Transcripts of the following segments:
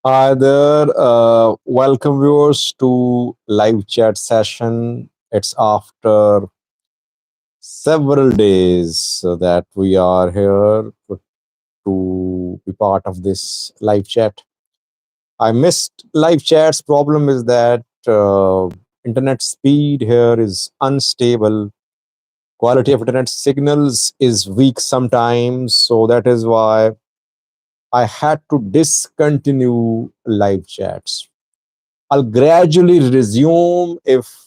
Hi there. Welcome viewers to live chat session. It's after several days that we are here to be part of this live chat. I missed live chats. Problem is that internet speed here is unstable. Quality of internet signals is weak sometimes, so that is why I had to discontinue live chats. I'll gradually resume if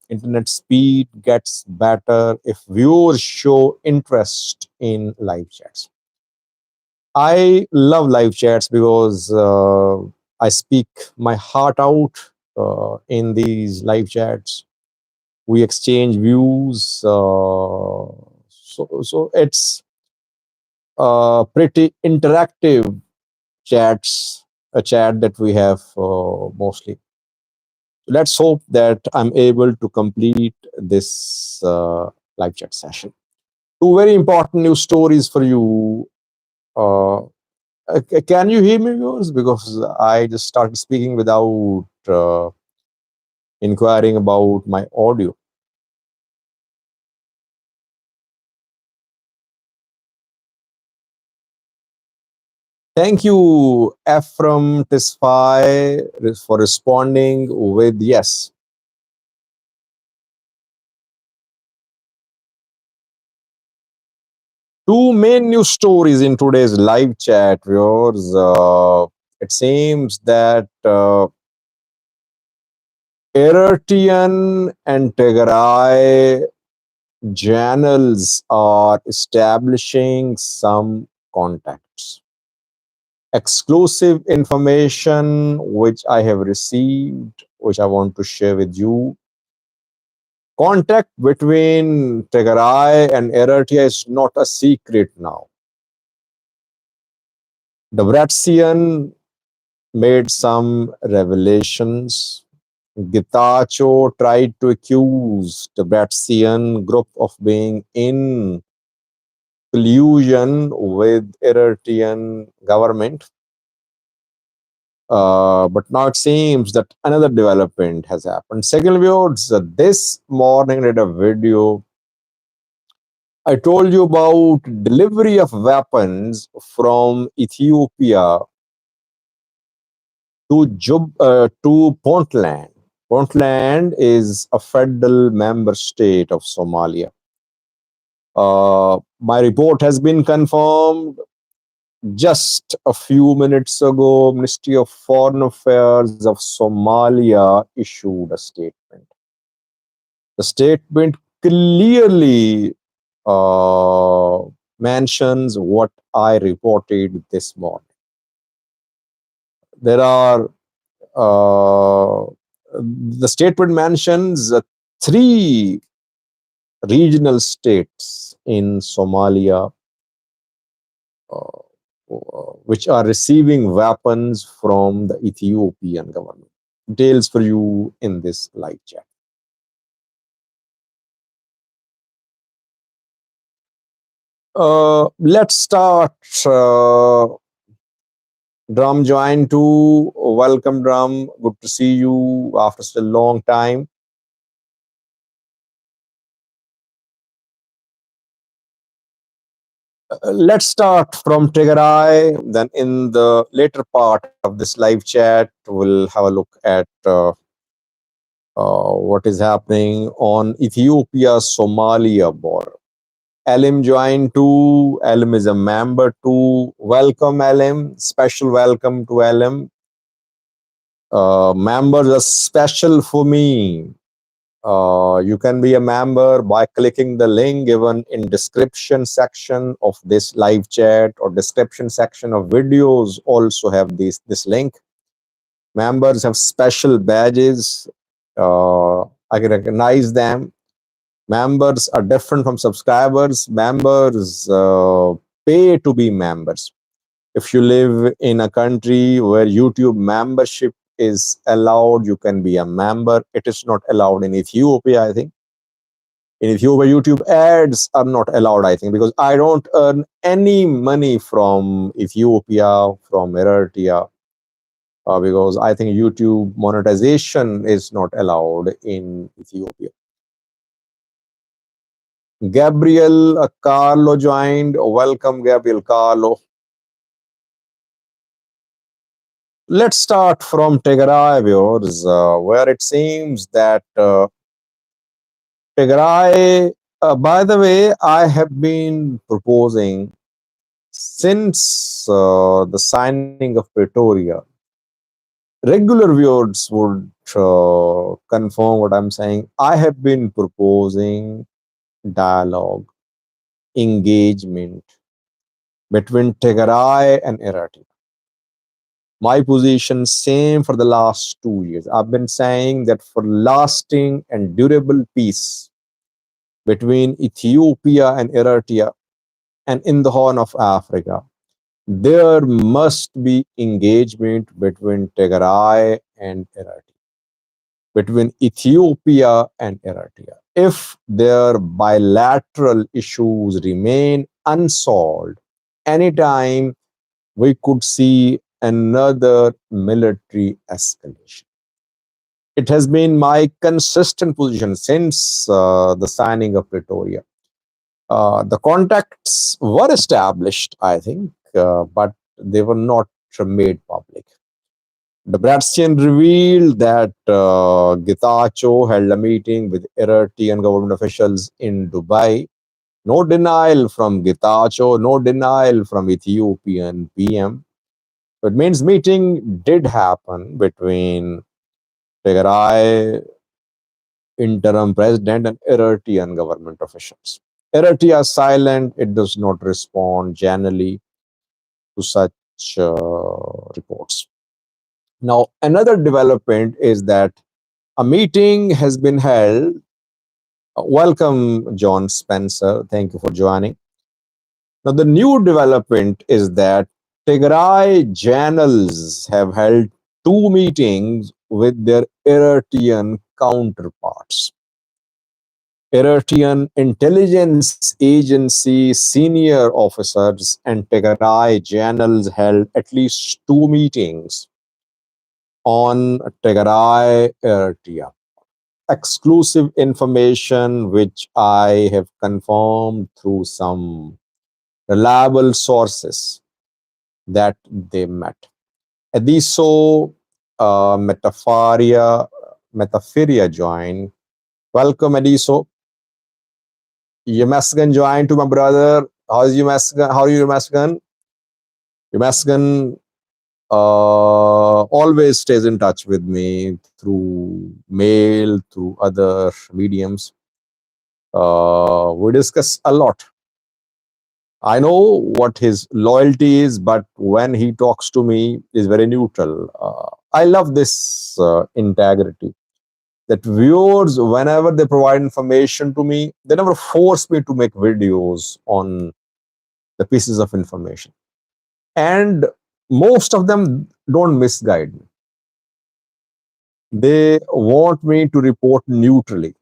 internet speed gets better, if viewers show interest in live chats. I love live chats because I speak my heart out in these live chats. We exchange views. So it's pretty interactive chats, a chat that we have mostly. Let's hope that I'm able to complete this live chat session. Two very important news stories for you. Can you hear me, viewers? Because I just started speaking without inquiring about my audio. Thank you, Ephraim Tisfai, for responding with yes. Two main news stories in today's live chat, viewers. It seems that Eritrean and Tigray channels are establishing some contacts. Exclusive information which I have received, which I want to share with you. Contact between Tigray and Eritrea is not a secret now. The Debrecen made some revelations. Getachew tried to accuse the Debrecen group of being in collusion with Eritrean government. But now it seems that another development has happened. Second viewers, this morning I did a video. I told you about delivery of weapons from Ethiopia to Puntland. Puntland is a federal member state of Somalia. My report has been confirmed. Just a few minutes ago, Ministry of Foreign Affairs of Somalia issued a statement. The statement clearly uh, mentions what I reported this morning. There are the statement mentions three regional states in Somalia uh, which are receiving weapons from the Ethiopian government. Details for you in this live chat. Let's start. Drum join too. Welcome, Drum. Good to see you after such a long time. Let's start from Tigray. Then, in the later part of this live chat, we'll have a look at what is happening on Ethiopia-Somalia border. Alim joined too. Alim is a member too. Welcome, Alim. Special welcome to Alim. Members are special for me. You can be a member by clicking the link given in description section of this live chat, or description section of videos also have this link. Members have special badges. I can recognize them. Members are different from subscribers. Members pay to be members. If you live in a country where YouTube membership is allowed, you can be a member. It is not allowed in Ethiopia, I think. In Ethiopia, YouTube ads are not allowed, I think, because I don't earn any money from Ethiopia, from Eritrea, because I think YouTube monetization is not allowed in Ethiopia. Gabriel Carlo joined. Welcome, Gabriel Carlo. Let's start from Tigray, viewers, where it seems that Tigray, by the way, I have been proposing since the signing of Pretoria. Regular viewers would confirm what I'm saying. I have been proposing dialogue, engagement between Tigray and Eritrea. My position same for the last 2 years. I've been saying that for lasting and durable peace between Ethiopia and Eritrea and in the Horn of Africa, there must be engagement between Tigray and Eritrea, between Ethiopia and Eritrea. If their bilateral issues remain unsolved, anytime we could see another military escalation. It has been my consistent position since the signing of Pretoria. The contacts were established, I think, but they were not made public. The Bratstian revealed that Getachew held a meeting with Eritrean government officials in Dubai. No denial from Getachew, no denial from Ethiopian PM. It means meeting did happen between Tigray interim president and Eritrean government officials. Eritrea is silent, it does not respond generally to such reports. Now, another development is that a meeting has been held. Welcome, John Spencer. Thank you for joining. Now, the new development is that Tigray generals have held two meetings with their Eritrean counterparts. Eritrean intelligence agency senior officers and Tigray generals held at least two meetings on Tigray Eritrea. Exclusive information which I have confirmed through some reliable sources that they met. Adiso Metafaria joined. Welcome, Adiso. Yemasgan joined to my brother. How's Yemasgan? How are you, Yemasgan? Yemasgan always stays in touch with me through mail, through other mediums. We discuss a lot. I know what his loyalty is, but when he talks to me, is very neutral. I love this integrity. That viewers, whenever they provide information to me, they never force me to make videos on the pieces of information. And most of them don't misguide me. They want me to report neutrally.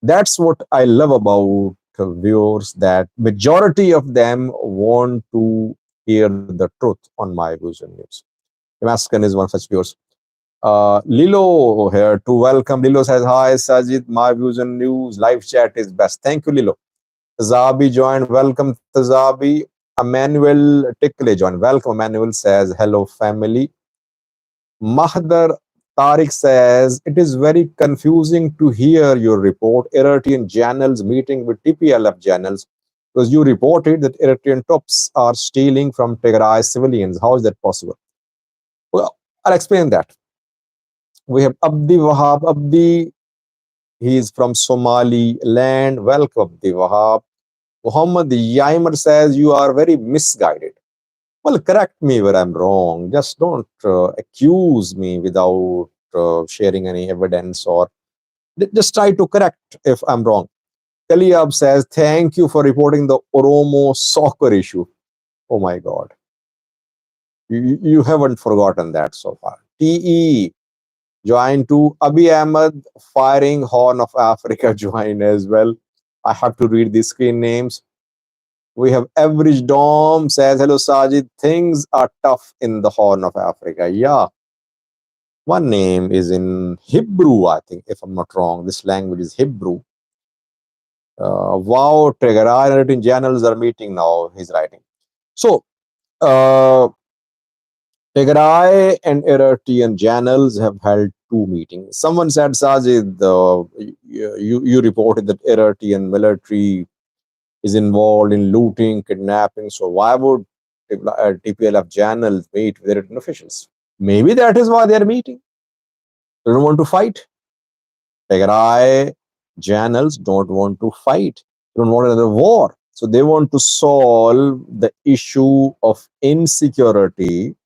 That's what I love about viewers, that majority of them want to hear the truth on my views and news. Damascus is one such viewers. Lilo here to welcome. Lilo says, hi, Sajid, my views and news. Live chat is best. Thank you, Lilo. Tazabi joined. Welcome, Tazabi. Emmanuel Tickle joined. Welcome, Emmanuel says, hello, family. Mahdar Tariq says, it is very confusing to hear your report, Eritrean generals meeting with TPLF generals, because you reported that Eritrean troops are stealing from Tigray civilians. How is that possible? Well, I'll explain that. We have Abdi Wahab. Abdi, he is from Somaliland. Welcome, Abdi Wahab. Muhammad Yaimer says, you are very misguided. Well, correct me where I'm wrong. Just don't accuse me without sharing any evidence, or just try to correct if I'm wrong. Kaliab says, thank you for reporting the Oromo soccer issue. Oh my God. You haven't forgotten that so far. TE joined to Abiy Ahmed, firing Horn of Africa join as well. I have to read the screen names. We have Average Dom says, hello Sajid, things are tough in the Horn of Africa. Yeah, one name is in Hebrew, I think, if I'm not wrong. This language is Hebrew. Wow, Tigray and Eritrean channels are meeting now, he's writing. So, uh, Tigray and Eritrean channels have held two meetings. Someone said, Sajid, you reported that Eritrean military is involved in looting, kidnapping. So why would TPLF channels meet with Eritrean officials? Maybe that is why they are meeting. They don't want to fight. Tigray channels don't want to fight. They don't want another war. So they want to solve the issue of insecurity,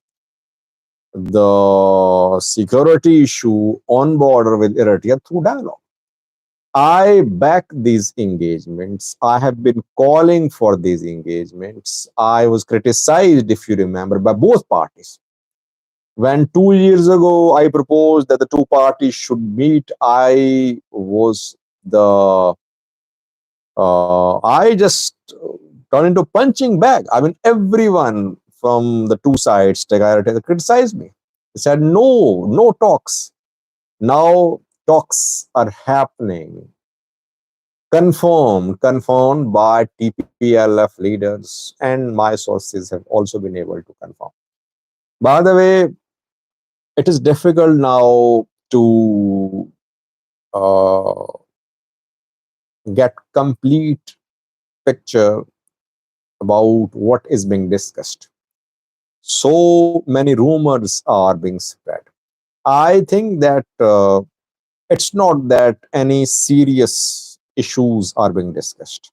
the security issue on border with Eritrea through dialogue. I back these engagements. I have been calling for these engagements. I was criticized, if you remember, by both parties. When 2 years ago I proposed that the two parties should meet, I was the I just turned into punching bag. I mean, everyone from the two sides, Tigray criticized me. They said, no, no talks. Now talks are happening. Confirmed by TPLF leaders, and my sources have also been able to confirm. By the way, it is difficult now to uh, get complete picture about what is being discussed. So many rumors are being spread. I think that it's not that any serious issues are being discussed.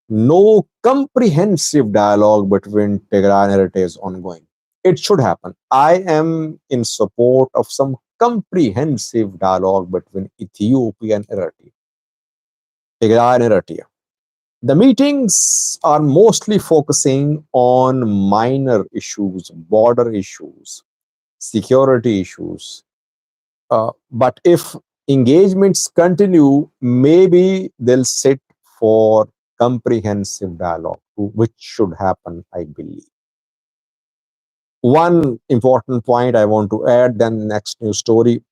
No comprehensive dialogue between Tigray and Eritrea is ongoing. It should happen. I am in support of some comprehensive dialogue between Ethiopia and Eritrea, Tigray and Eritrea. The meetings are mostly focusing on minor issues, border issues, security issues. But if engagements continue, maybe they'll sit for comprehensive dialogue, which should happen, I believe. One important point I want to add, then the next news story.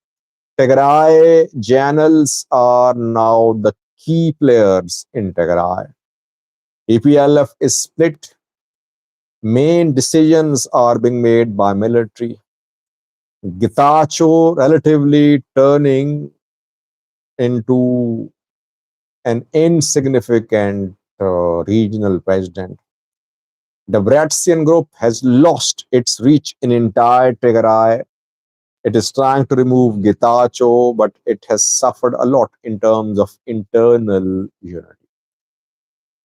Tigray channels are now the key players in Tigray. EPLF is split. Main decisions are being made by military. Getachew relatively turning into an insignificant regional president. The Bratzian group has lost its reach in entire Tigray. It is trying to remove Getachew, but it has suffered a lot in terms of internal unity.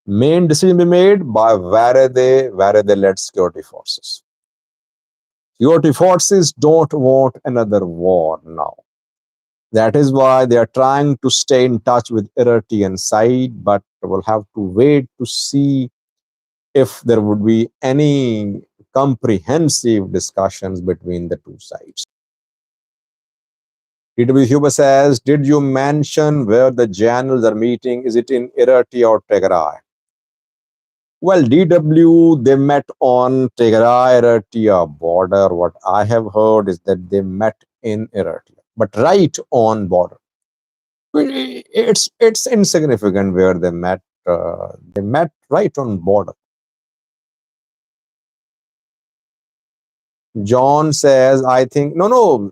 Main decision be made by Varede-led security forces. Security forces don't want another war now. That is why they are trying to stay in touch with Eritrean side, but we'll have to wait to see if there would be any comprehensive discussions between the two sides. DW Huber says, did you mention where the channels are meeting? Is it in Eritrea or Tigray? Well, DW, they met on Tigray-Eritrea border. What I have heard is that they met in Eritrea, but right on border. It's insignificant where they met. They met right on border. John says, I think, no,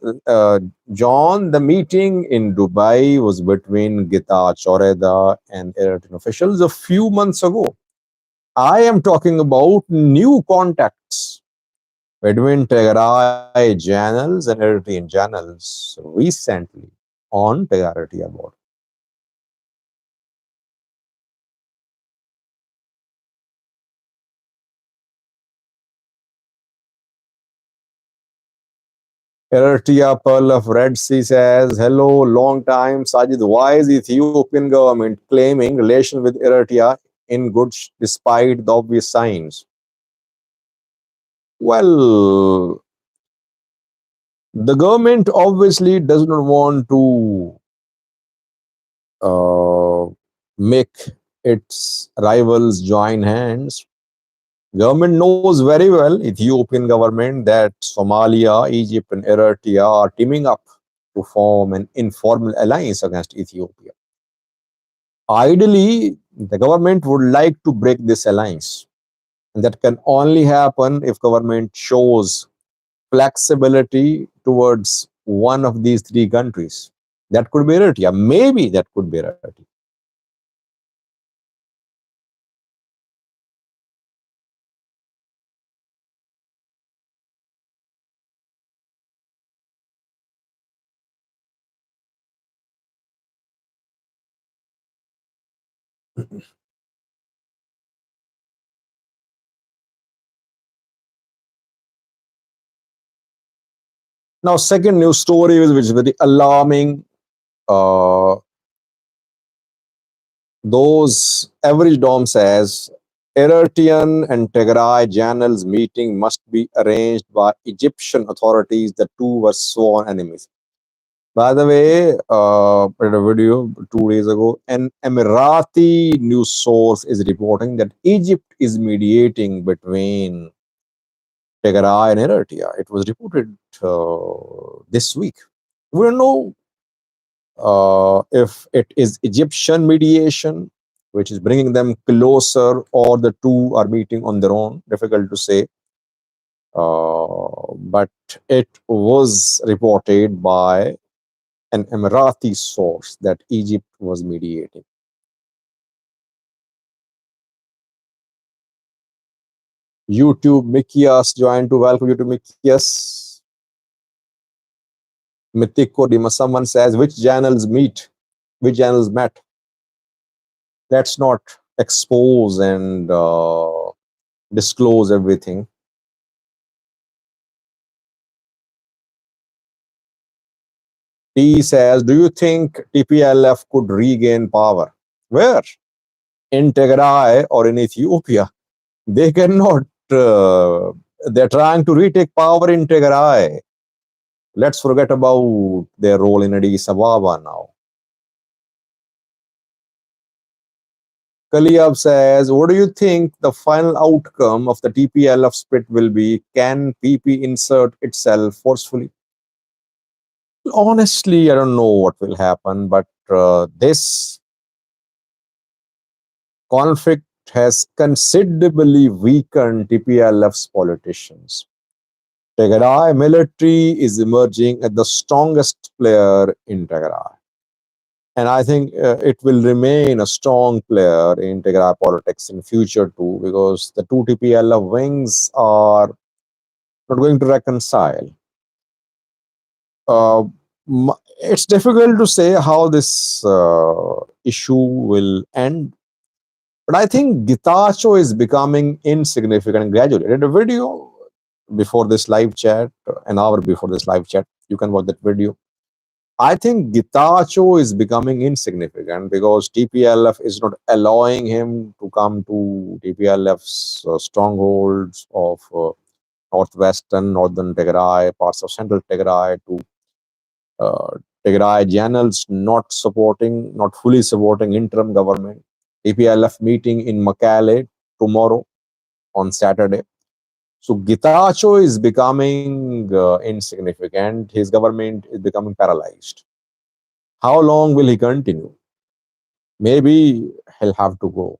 John, the meeting in Dubai was between Gita Choreda and Eritrean officials a few months ago. I am talking about new contacts between Tigray channels and Eritrean channels recently on Tigray border. Eritrea Pearl of Red Sea says, hello, long time. Sajid, why is Ethiopian government claiming relation with Eritrea in good despite the obvious signs? Well, the government obviously does not want to uh, make its rivals join hands. Government knows very well, Ethiopian government, that Somalia, Egypt, and Eritrea are teaming up to form an informal alliance against Ethiopia. Ideally, the government would like to break this alliance, and that can only happen if government shows flexibility towards one of these three countries. That could be Eritrea. Maybe that could be Eritrea. Now, second news story, which is very alarming. Uh, those average Dom says Eritrean and Tigray generals meeting must be arranged by Egyptian authorities. The two were sworn enemies. By the way, I read a video 2 days ago. An Emirati news source is reporting that Egypt is mediating between Tigray and Eritrea. It was reported this week. We don't know if it is Egyptian mediation, which is bringing them closer, or the two are meeting on their own. Difficult to say. But it was reported by an Emirati source that Egypt was mediating. YouTube Mikias joined to welcome you to Mikias. Mitiko Dima, someone says, which channels meet? Which channels met? Let's not expose and disclose everything. T says, do you think TPLF could regain power? Where? In Tigray or in Ethiopia? They cannot. They're trying to retake power in Tigray. Let's forget about their role in Addis Ababa now. Kaliyab says, what do you think the final outcome of the TPLF split will be? Can PP insert itself forcefully? Honestly, I don't know what will happen, but this conflict has considerably weakened TPLF's politicians. Tigray military is emerging as the strongest player in Tigray. And I think it will remain a strong player in Tigray politics in future too, because the two TPLF wings are not going to reconcile. Uh, it's difficult to say how this issue will end. But I think Gitacho is becoming insignificant gradually. I did a video before this live chat, an hour before this live chat. You can watch that video. I think Gitacho is becoming insignificant because TPLF is not allowing him to come to TPLF's strongholds of northwestern, northern Tigray, parts of central Tigray, to uh, Tigray generals not fully supporting interim government. TPLF meeting in Makale tomorrow on Saturday. So Gitacho is becoming insignificant. His government is becoming paralyzed. How long will he continue? Maybe he'll have to go.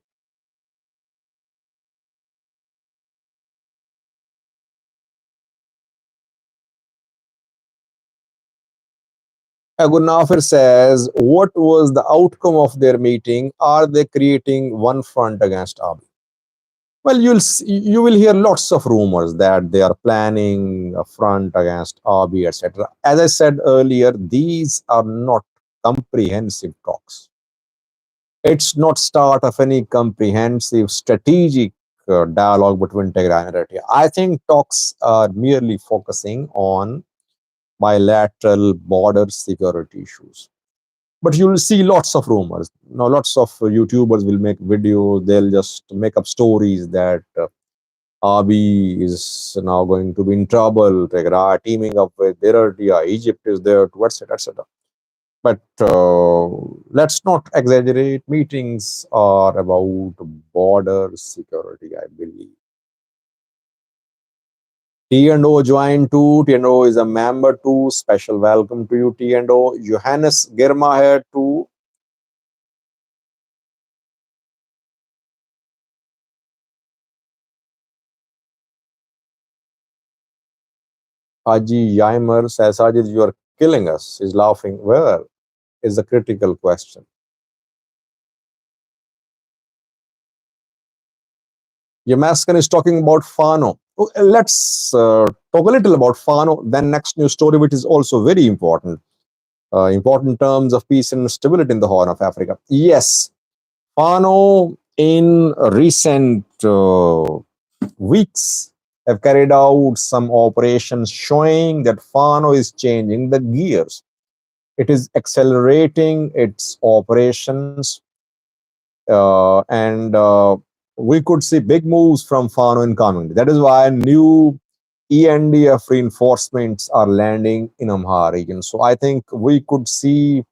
Abu Nafir says, what was the outcome of their meeting? Are they creating one front against Abiy? Well, you will hear lots of rumors that they are planning a front against Abiy, etc. As I said earlier, these are not comprehensive talks. It's not start of any comprehensive strategic dialogue between Tigray and Eritrea. I think talks are merely focusing on bilateral border security issues. But you'll see lots of rumors. Now, lots of YouTubers will make videos. They'll just make up stories that Abiy is now going to be in trouble. Tigray teaming up with Eritrea. Egypt is there, to etc. etc. But let's not exaggerate. Meetings are about border security, I believe. T&O joined too. T&O is a member too. Special welcome to you, T&O. Johannes Girma here too. Haji Yaimer says, Sajid, you are killing us. He's laughing. Where is the critical question? Yamaskan is talking about Fano. Let's talk a little about Fano. Then next news story, which is also very important. Important terms of peace and stability in the Horn of Africa. Yes, Fano in recent weeks have carried out some operations showing that Fano is changing the gears. It is accelerating its operations, and we could see big moves from Fano in coming. That is why new ENDF reinforcements are landing in Amhara region. So I think we could see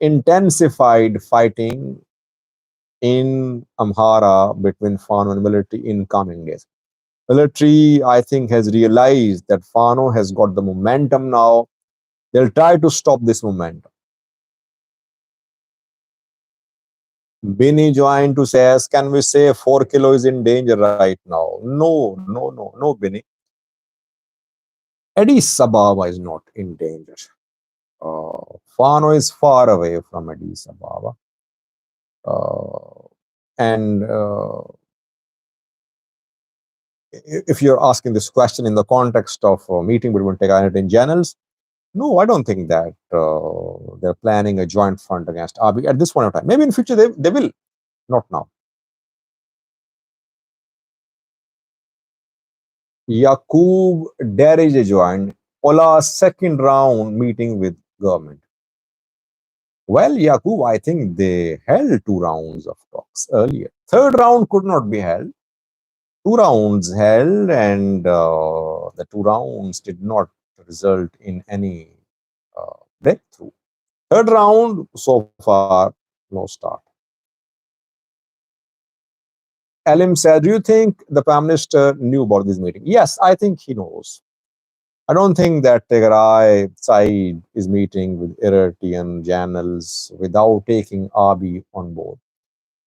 intensified fighting in Amhara between Fano and military in coming days. Military, I think, has realized that Fano has got the momentum now. They'll try to stop this momentum. Bini joined to say, can we say 4 kilo is in danger right now? No, no, no, no, Bini. Addis Ababa is not in danger. Fano is far away from Addis Ababa. And if you're asking this question in the context of a meeting between Tigray and generals, no, I don't think that they're planning a joint front against Abiy at this point of time. Maybe in future they will, not now. Yaqub Derije joined Ola's second round meeting with government. Well, Yaqub, I think they held 2 rounds of talks earlier. Third round could not be held. 2 rounds held, and the 2 rounds did not result in any breakthrough. Third round, so far, no start. Alim said, do you think the Prime Minister knew about this meeting? Yes, I think he knows. I don't think that Tigray side is meeting with Eritrean generals without taking Abiy on board.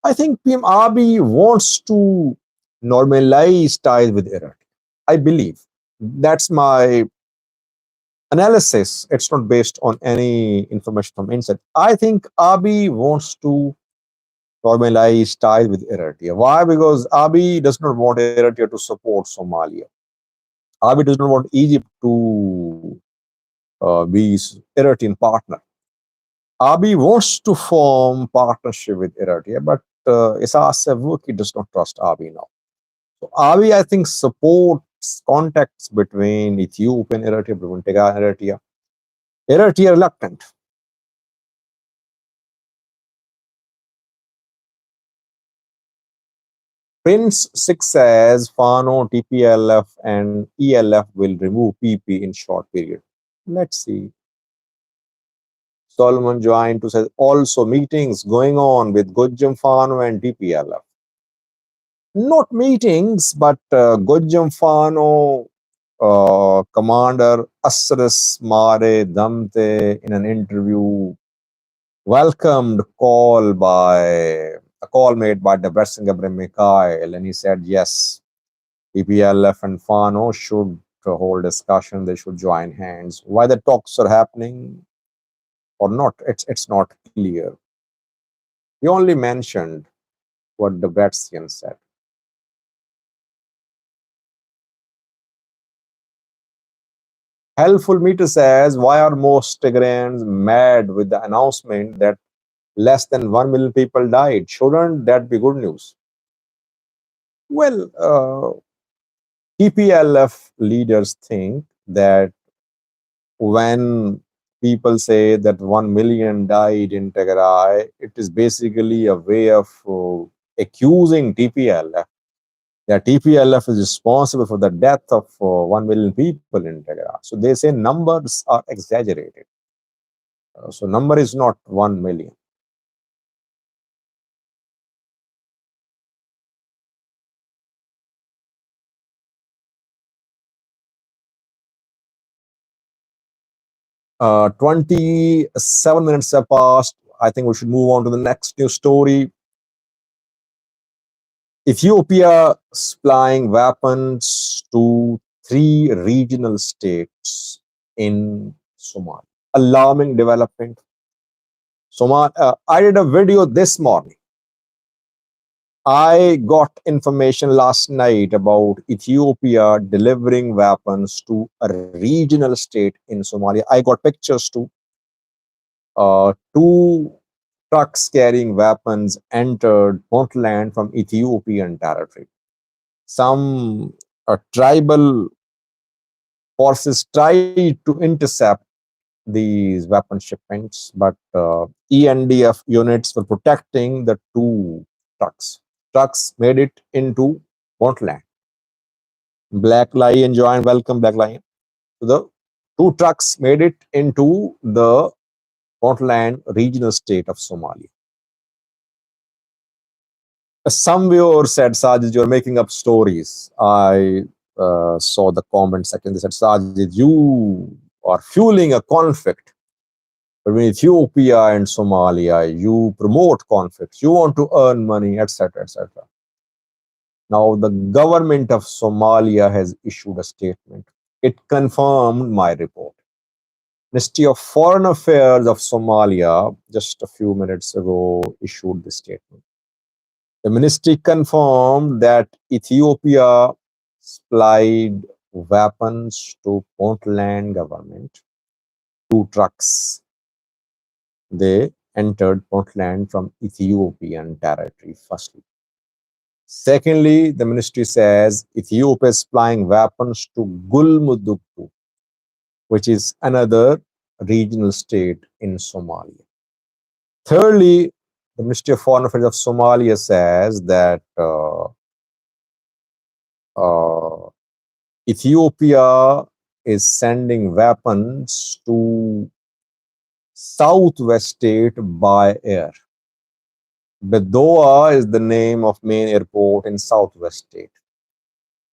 I think PM Abiy wants to normalize ties with Eritrea. I believe. That's my analysis. It's not based on any information from inside. I think Abiy wants to normalize ties with Eritrea. Why? Because Abiy does not want Eritrea to support Somalia. Abiy does not want Egypt to be Eritrean partner. Abiy wants to form partnership with Eritrea, but Isaias Afwerki does not trust Abiy now. So Abiy, I think, supports contacts between Ethiopia and Eritrea, between Tigray and Eritrea. Eritrea reluctant. Prince 6 says Fano, TPLF, and ELF will remove PP in short period. Let's see. Solomon joined to say also meetings going on with Gojjam Fano and TPLF. Not meetings, but Gojjam Fano commander Asras Mare Damte in an interview welcomed a call made by the Bersinger Mikhail, and he said yes, EPLF and Fano should hold discussion, they should join hands. Why the talks are happening or not, it's not clear. He only mentioned what the Bersian said. Helpful Meter says, why are most Tigrayans mad with the announcement that less than 1 million people died? Shouldn't that be good news? Well, TPLF leaders think that when people say that 1 million died in Tigray, it is basically a way of accusing TPLF That TPLF is responsible for the death of 1 million people in Tigray. So they say numbers are exaggerated. So number is not 1 million. Uh, 27 minutes have passed. I think we should move on to the next news story. Ethiopia supplying weapons to 3 regional states in Somalia. Alarming development. I did a video this morning. I got information last night about Ethiopia delivering weapons to a regional state in Somalia. I got pictures too. 2 trucks carrying weapons entered Puntland from Ethiopian territory. Some tribal forces tried to intercept these weapon shipments, but ENDF units were protecting the 2 trucks. Trucks made it into Puntland. Black Lion joined. Welcome, Black Lion. So the 2 trucks made it into the Puntland regional state of Somalia. Some viewer said, Sajid, you're making up stories. I saw the comment section. They said, Sajid, you are fueling a conflict between Ethiopia and Somalia. You promote conflicts. You want to earn money, etc., etc. Now, the government of Somalia has issued a statement. It confirmed my report. Ministry of Foreign Affairs of Somalia, just a few minutes ago, issued this statement. The ministry confirmed that Ethiopia supplied weapons to Puntland government. 2 trucks. They entered Puntland from Ethiopian territory, firstly. Secondly, the ministry says Ethiopia is supplying weapons to Gulmudugbu, which is another regional state in Somalia. Thirdly, the Ministry of Foreign Affairs of Somalia says that Ethiopia is sending weapons to southwest state by air. Bedoa is the name of main airport in southwest state.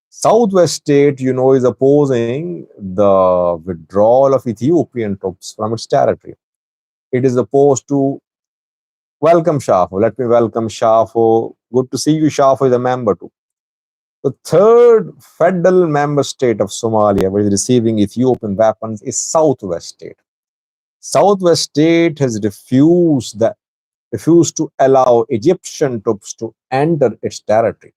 Southwest state, is opposing the withdrawal of Ethiopian troops from its territory. It is opposed to welcome Shafo. Let me welcome Shafo. Good to see you. Shafo is a member too. The third federal member state of Somalia, which is receiving Ethiopian weapons, is Southwest State. Southwest State has refused to allow Egyptian troops to enter its territory.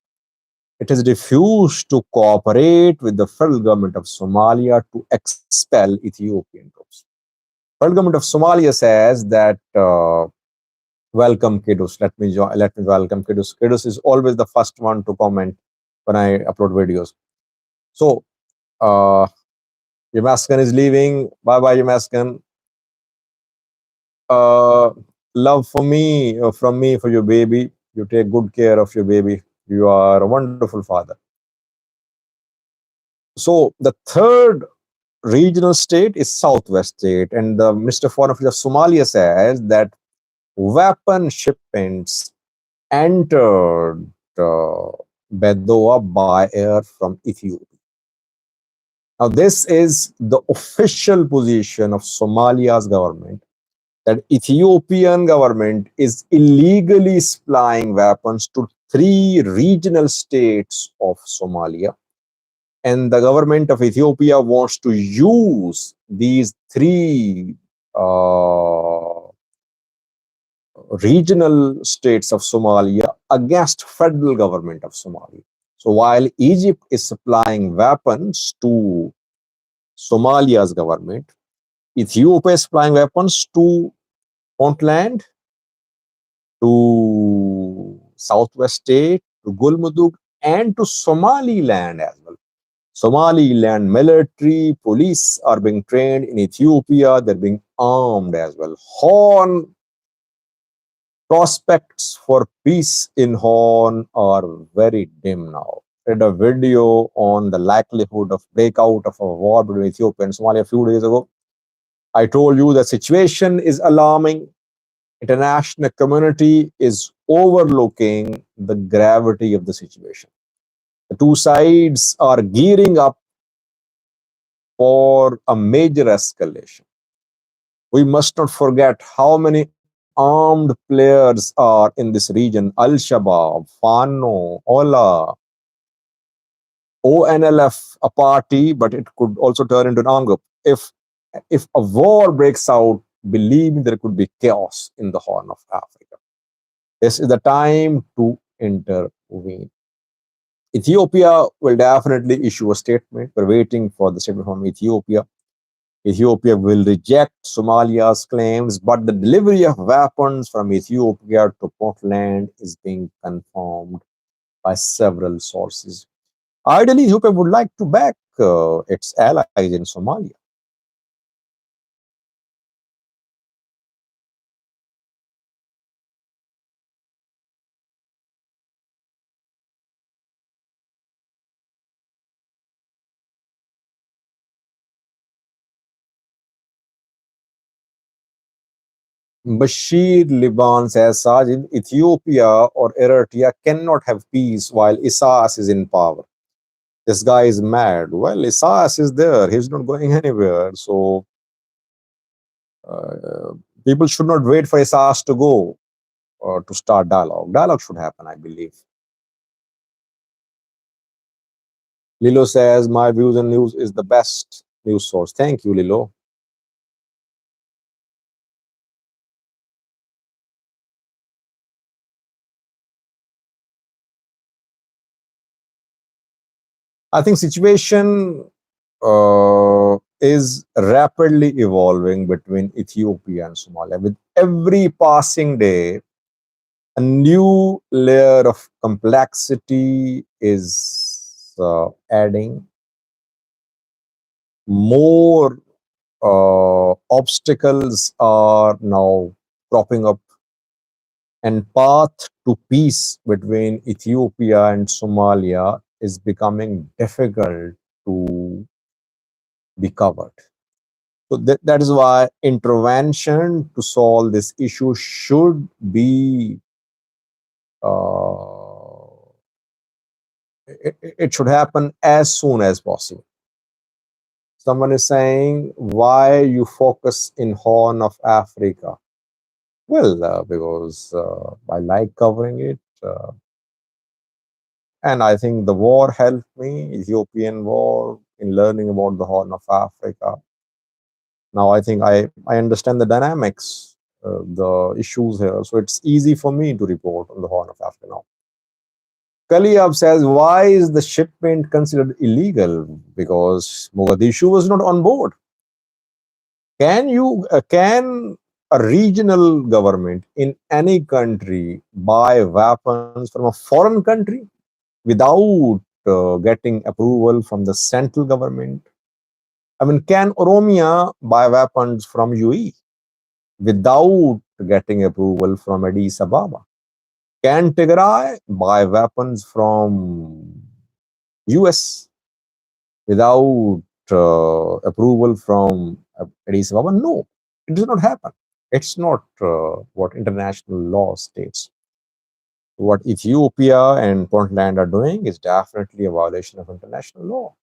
It has refused to cooperate with the federal government of Somalia to expel Ethiopian troops. Federal government of Somalia says that welcome Kidus. Let me welcome Kidus. Kidus is always the first one to comment when I upload videos. So, Yamaskan is leaving. Bye-bye, Yamaskan. Love from me for your baby. You take good care of your baby. You are a wonderful father. So, the third regional state is Southwest State, and the Minister of Foreign Affairs of Somalia says that weapon shipments entered Bedoa by air from Ethiopia. Now, this is the official position of Somalia's government, that Ethiopian government is illegally supplying weapons to 3 regional states of Somalia. And the government of Ethiopia wants to use these 3 regional states of Somalia against federal government of Somalia. So while Egypt is supplying weapons to Somalia's government, Ethiopia is supplying weapons to Puntland, to Southwest State, to Gulmudug, and to Somaliland as well. Somaliland military, police are being trained in Ethiopia. They're being armed as well. Horn prospects for peace in Horn are very dim now. did a video on the likelihood of breakout of a war between Ethiopia and Somalia a few days ago. I told you the situation is alarming. International community is overlooking the gravity of the situation. The two sides are gearing up for a major escalation. We must not forget how many armed players are in this region: Al Shabaab, Fano, Ola, ONLF, a party, but it could also turn into an armed group. If a war breaks out, believe me, there could be chaos in the Horn of Africa. This is the time to intervene. Ethiopia will definitely issue a statement. We're waiting for the statement from Ethiopia. Ethiopia will reject Somalia's claims, but the delivery of weapons from Ethiopia to Portland is being confirmed by several sources. Ideally, Ethiopia would like to back its allies in Somalia. Bashir Liban says, Sajid, Ethiopia or Eritrea cannot have peace while Isaias is in power. This guy is mad. Well, Isaias is there. He's not going anywhere. So uh, people should not wait for Isaias to go to start dialogue. Dialogue should happen, I believe. Lilo says, my views and news is the best news source. Thank you, Lilo. I think situation is rapidly evolving between Ethiopia and Somalia. With every passing day, a new layer of complexity is adding. More obstacles are now cropping up, and path to peace between Ethiopia and Somalia is becoming difficult to be covered. So that is why intervention to solve this issue should be uh, it should happen as soon as possible. Someone is saying, why you focus in Horn of Africa? Well, because I like covering it. And I think the war helped me, Ethiopian war, in learning about the Horn of Africa. Now I think I understand the dynamics, the issues here. So it's easy for me to report on the Horn of Africa now. Kaliyab says, why is the shipment considered illegal? Because Mogadishu was not on board. Can a regional government in any country buy weapons from a foreign country without getting approval from the central government? I mean, can Oromia buy weapons from UAE without getting approval from Addis Ababa? Can Tigray buy weapons from US without approval from Addis Ababa? No, it does not happen. It's not what international law states. What Ethiopia and Puntland are doing is definitely a violation of international law.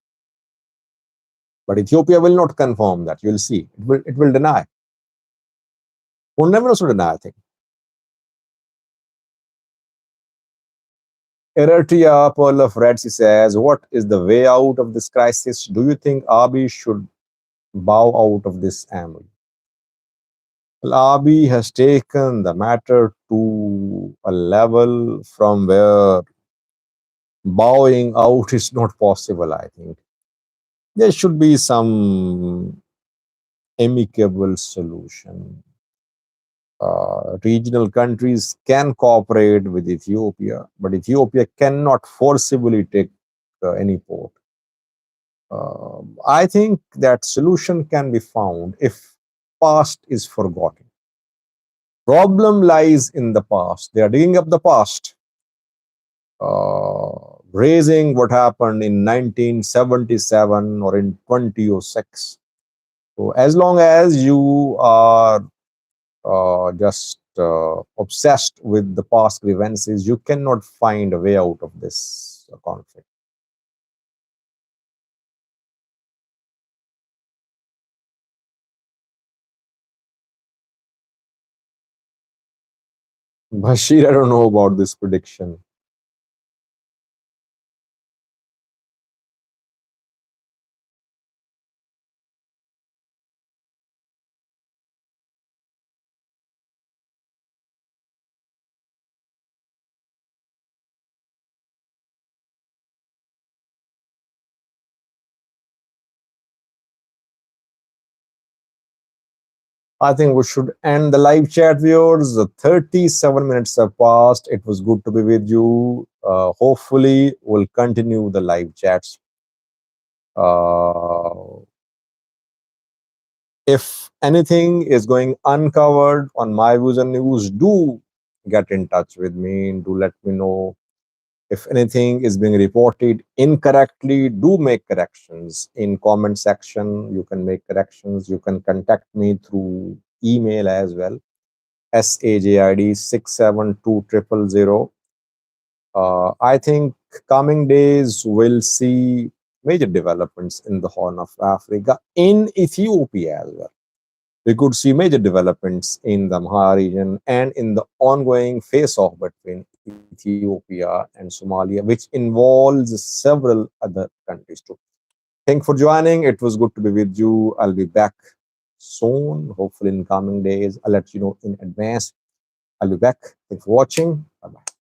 But Ethiopia will not confirm that. You'll see. It will deny. Will never also deny, I think. Eritrea, Pearl of Red Sea says, what is the way out of this crisis? Do you think Abiy should bow out of this ammo? Well, Abiy has taken the matter to a level from where bowing out is not possible, I think. There should be some amicable solution. Regional countries can cooperate with Ethiopia, but Ethiopia cannot forcibly take any port. I think that solution can be found if past is forgotten. Problem lies in the past. They are digging up the past. raising what happened in 1977 or in 2006. So as long as you are just obsessed with the past grievances, you cannot find a way out of this conflict. Bashir, I don't know about this prediction. I think we should end the live chat, viewers. The 37 minutes have passed. It was good to be with you. Hopefully, we'll continue the live chats. Uh, if anything is going uncovered on my views and news, do get in touch with me and do let me know. If anything is being reported incorrectly, do make corrections in comment section. You can make corrections. You can contact me through email as well. SAJID 672 000. I think coming days will see major developments in the Horn of Africa, in Ethiopia as well. We could see major developments in the Amhara region and in the ongoing face-off between Ethiopia and Somalia, which involves several other countries too. Thank you for joining. It was good to be with you. I'll be back soon, hopefully in coming days. I'll let you know in advance. I'll be back. Thanks for watching. Bye bye.